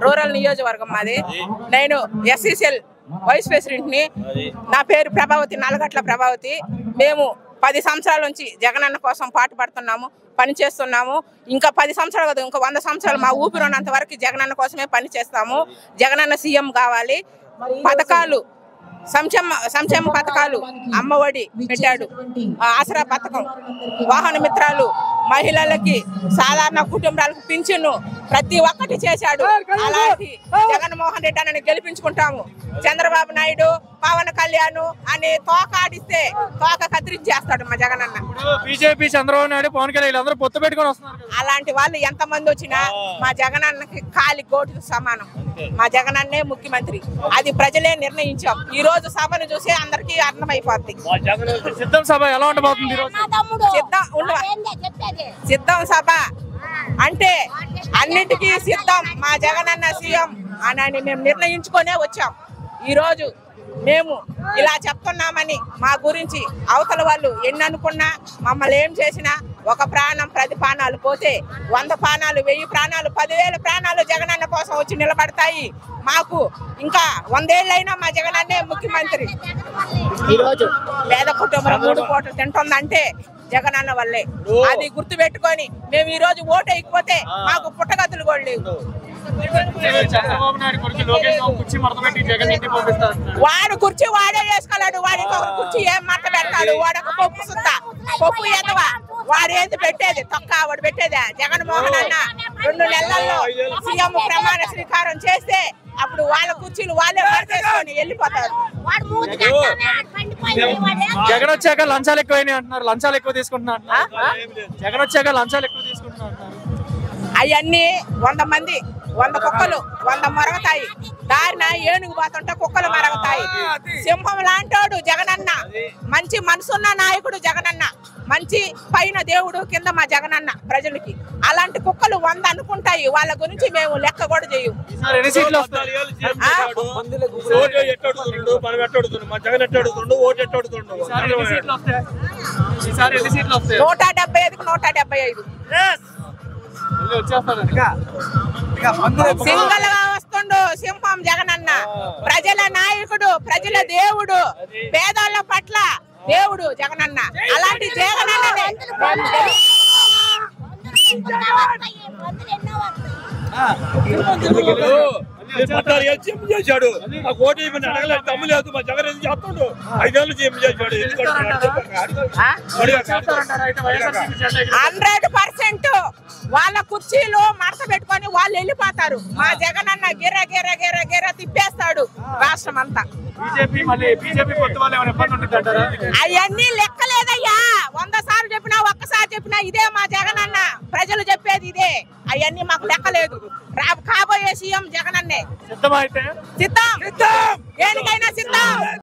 Rural నియోజకవర్గం మాది. నేను ఎస్సీసీఎల్ వైస్ ప్రెసిడెంట్ ని. నా పేరు ప్రభావతి, నల్లగట్ల ప్రభావతి. మేము 10 సంవత్సరాల నుంచి జగనన్న కోసం పాటు పడుతున్నాము, పని చేస్తున్నాము. ఇంకా 10 సంవత్సరాలు కాదు, ఇంకా 100 సంవత్సరాలు మా ఊపిరినంత వరకు జగనన్న కోసమే పని చేస్తాము. జగనన్న సీఎం కావాలి. పథకాలు, సంక్షేమ పథకాలు, అమ్మఒడి పెట్టాడు, ఆసరా పథకం, వాహన మిత్రాలు, మహిళలకి, సాధారణ కుటుంబాలకు పింఛను, ప్రతి ఒక్కటి చేశాడు. అలాంటి జగన్మోహన్ రెడ్డి అని గెలిపించుకుంటాము. చంద్రబాబు నాయుడు, పవన్ కళ్యాణ్ అని తోక ఆడిస్తే తోక కత్తిరించేస్తాడు మా జగనన్న. బీజేపీ, చంద్రబాబు నాయుడు, పవన్ కళ్యాణ్ అందరూ పొత్తు పెట్టుకొని వస్తున్నారు. అలాంటి వాళ్ళు ఎంతమంది వచ్చినా మా జగనన్నకి కాలి గోటుకు సమానం. మా జగనన్నే ముఖ్యమంత్రి. అది ప్రజలే నిర్ణయించాం. ఈ రోజు సభను చూసి అందరికీ అర్థమైపోద్ది. సిద్ధం సభ ఎలా ఉండబోతుంది? సిద్ధం సభ అంటే అన్నిటికీ సిద్ధం. మా జగనన్న సీఎం అని మేము నిర్ణయించుకునే వచ్చాం. ఈ రోజు మేము ఇలా చెప్తున్నామని మా గురించి అవతల వాళ్ళు ఎన్ని అనుకున్నా, మమ్మల్ని ఏం చేసినా, ఒక ప్రాణం 10 ప్రాణాలు పోతే 100 ప్రాణాలు, 1000 ప్రాణాలు, 10,000 ప్రాణాలు జగనన్న కోసం వచ్చి నిలబడతాయి. మాకు ఇంకా 100 ఏళ్ళైనా మా జగనన్నే ముఖ్యమంత్రి. ఈరోజు పేద కుటుంబం 3 పూటలు తింటుందంటే జగనన్న వల్లే. అది గుర్తు పెట్టుకొని మేము ఈ రోజు ఓటు వేయకపోతే మాకు పుట్టగతులు కూడా లేవు. వాడు కుర్చీ వాడే వేసుకోలేడు. వాడి కుర్చీ ఏం మట్ట పెడతాడు? వాడొక పప్పు సుత్తా, పప్పు ఎదవా. వాడు ఏంది పెట్టేది? తొక్క వాడు పెట్టేదా? జగన్మోహన్ అన్న 2 నెలల్లో సీఎం ప్రమాణ స్వీకారం చేస్తే అప్పుడు వాళ్ళ కుర్చీలు వాళ్ళే పట్టేసుకొని వెళ్ళిపోతారు. జగన్ వచ్చాక లంచాలు ఎక్కువైనాయి అంటున్నారు. లంచాలు ఎక్కువ తీసుకుంటున్నారు. జగన్ వచ్చాక లంచాలు ఎక్కువ తీసుకుంటున్నారు. అవన్నీ 100 మంది, 100 కుక్కలు 100 మరగతాయి. దారిన ఏనుగు పోతుంటే కుక్కలు మరగతాయి. సింహం లాంటోడు జగనన్న. మంచి మనసున్న నాయకుడు జగనన్న. మంచి పైన దేవుడు, కింద మా జగనన్న ప్రజలకి. అలాంటి కుక్కలు 100 అనుకుంటాయి. వాళ్ళ గురించి మేము లెక్క కూడా చేయం. సింగల్ గా వస్తుండు సింహం జగనన్న. ప్రజల నాయకుడు, ప్రజల దేవుడు, పేదోళ్ళ పట్ల దేవుడు జగనన్న. అలాంటి జగనన్న చేశాడు. నాకు ఓటు అడగలేదు, తమ్ము లేదు. మా జగన్ ఏం చేస్తాడు? 5 ఏళ్ళు చేశాడు. 100% వాళ్ళ కుర్చీలు మడత పెట్టుకొని వాళ్ళు వెళ్ళిపోతారు. మా జగనన్న గిర్ర గిర్ర గిర్ర గిర్ర తిప్పేస్తాడు రాష్ట్రం అంతా. అవన్నీ లెక్కలేదయ్యా. 100 సార్లు చెప్పినా, ఒక్కసారి చెప్పినా ఇదే మా జగనన్న. ప్రజలు చెప్పేది ఇదే. అవన్నీ మాకు లెక్కలేదు. కాబోయే సీఎం జగనన్నే. సిద్ధం. దేనికైనా సిద్ధం.